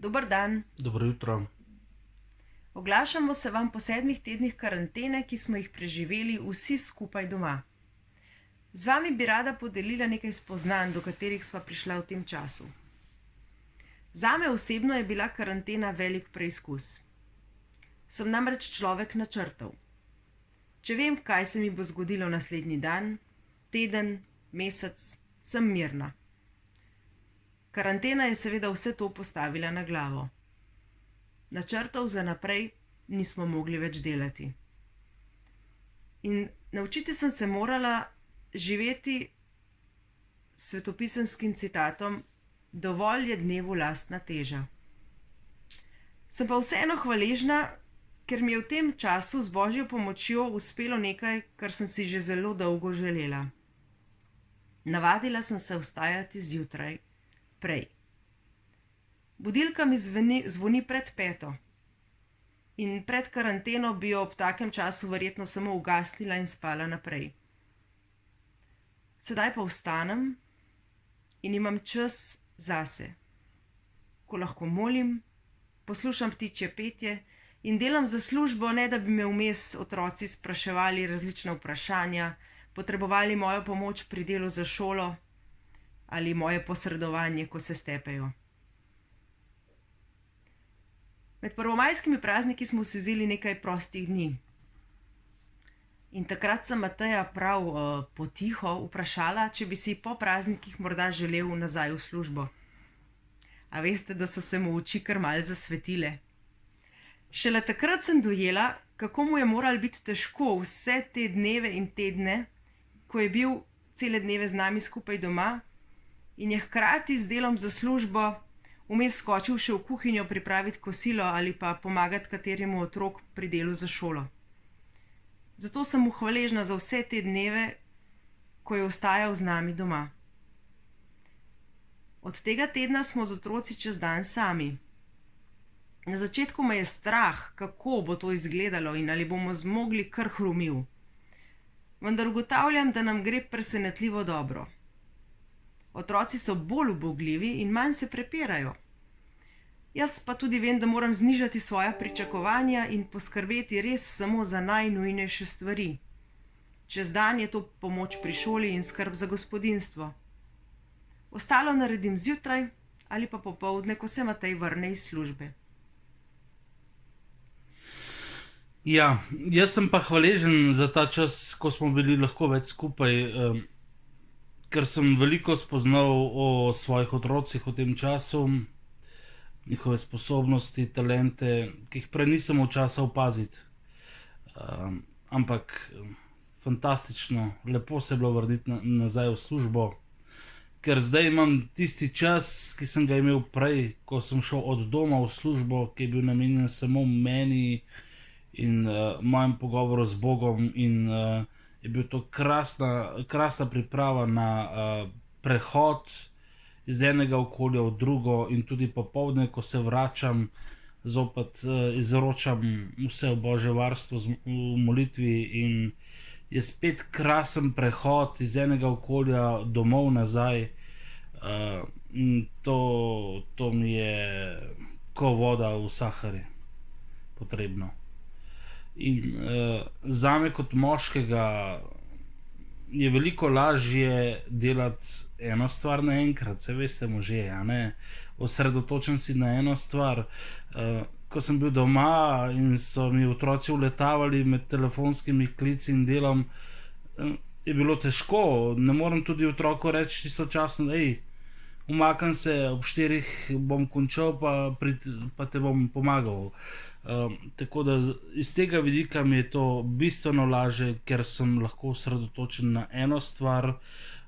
Dober dan. Dobro jutro. Oglašamo se vam po 7 tednih karantene, ki smo jih preživeli vsi skupaj doma. Z vami bi rada podelila nekaj spoznanj, do katerih sva prišla v tem času. Zame osebno je bila karantena velik preizkus. Sem namreč človek načrtov. Če vem, kaj se mi bo zgodilo naslednji dan, teden, mesec, sem mirna. Karantena je seveda vse to postavila na glavo. Načrtov za naprej nismo mogli več delati. In naučiti sem se morala živeti s svetopisenskim citatom: dovolj je dnevu lastna teža. Sem pa vseeno hvaležna, ker mi je v tem času z Božjo pomočjo uspelo nekaj, kar sem si že zelo dolgo želela. Navadila sem se vstajati zjutraj prej. Budilka mi zvoni pred 5. In pred karanteno bi jo ob takem času verjetno samo ugasnila in spala naprej. Sedaj pa vstanem in imam čas zase, ko lahko molim, poslušam ptičje petje in delam za službo, ne da bi me vmes otroci spraševali različna vprašanja, potrebovali mojo pomoč pri delu za šolo ali moje posredovanje, ko se stepejo. Med prvomajskimi prazniki smo si vzeli nekaj prostih dni. In takrat sem Mateja prav potiho vprašala, če bi si po praznikih morda želel nazaj v službo. A veste, da so se mu oči kar malce zasvetile. Šele takrat sem dojela, kako mu je moralo biti težko vse te dneve in tedne, ko je bil cele dneve z nami skupaj doma in je hkrati z delom za službo vmes skočil še v kuhinjo pripraviti kosilo ali pa pomagati kateremu otrok pri delu za šolo. Zato sem mu hvaležna za vse te dneve, ko je ostajal z nami doma. Od tega tedna smo z otroci čez dan sami. Na začetku me je strah, kako bo to izgledalo in ali bomo zmogli kar hrumil. Vendar ugotavljam, da nam gre presenetljivo dobro. Otroci so bolj ubogljivi in manj se prepirajo. Jaz pa tudi vem, da moram znižati svoja pričakovanja in poskrbeti res samo za najnujnejše stvari. Čez dan je to pomoč pri šoli in skrb za gospodinjstvo. Ostalo naredim zjutraj ali pa popoldne, ko se Matej vrne iz službe. Ja, jaz sem pa hvaležen za ta čas, ko smo bili lahko več skupaj, ker sem veliko spoznal o svojih otrocih v tem času, njihove sposobnosti, talente, ki jih prej nisem imel časa opaziti. Ampak fantastično, lepo se je bilo vrniti nazaj v službo, ker zdaj imam tisti čas, ki sem ga imel prej, ko sem šel od doma v službo, ki je bil namenjen samo meni in mojem pogovoru z Bogom, in je bil to krasna priprava na prehod iz enega okolja v drugo, in tudi popoldne, ko se vračam, zopet izročam vse v Božje varstvo v molitvi in je spet krasen prehod iz enega okolja domov nazaj. In to mi je ko voda v Sahari potrebno. In zame kot moškega je veliko lažje delati eno stvar naenkrat, saj veste, možje, a ne, osredotočen si na eno stvar. Ko sem bil doma in so mi otroci uletavali med telefonskimi klici in delom, je bilo težko. Ne morem tudi otroku reči istočasno: ej, umaknem se, ob 4 bom končal, pa te bom pomagal. Tako da iz tega vidika mi je to bistveno lažje, ker sem lahko osredotočen na eno stvar,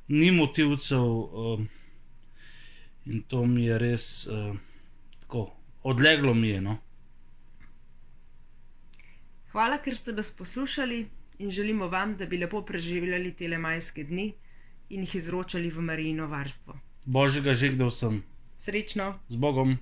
ni motivcev, in to mi je res tako, odleglo mi je, no. Hvala, ker ste nas poslušali, in želimo vam, da bi lepo preživljali tele majske dni in jih izročali v Marijino varstvo. Božjega žegda vsem. Srečno! Z Bogom!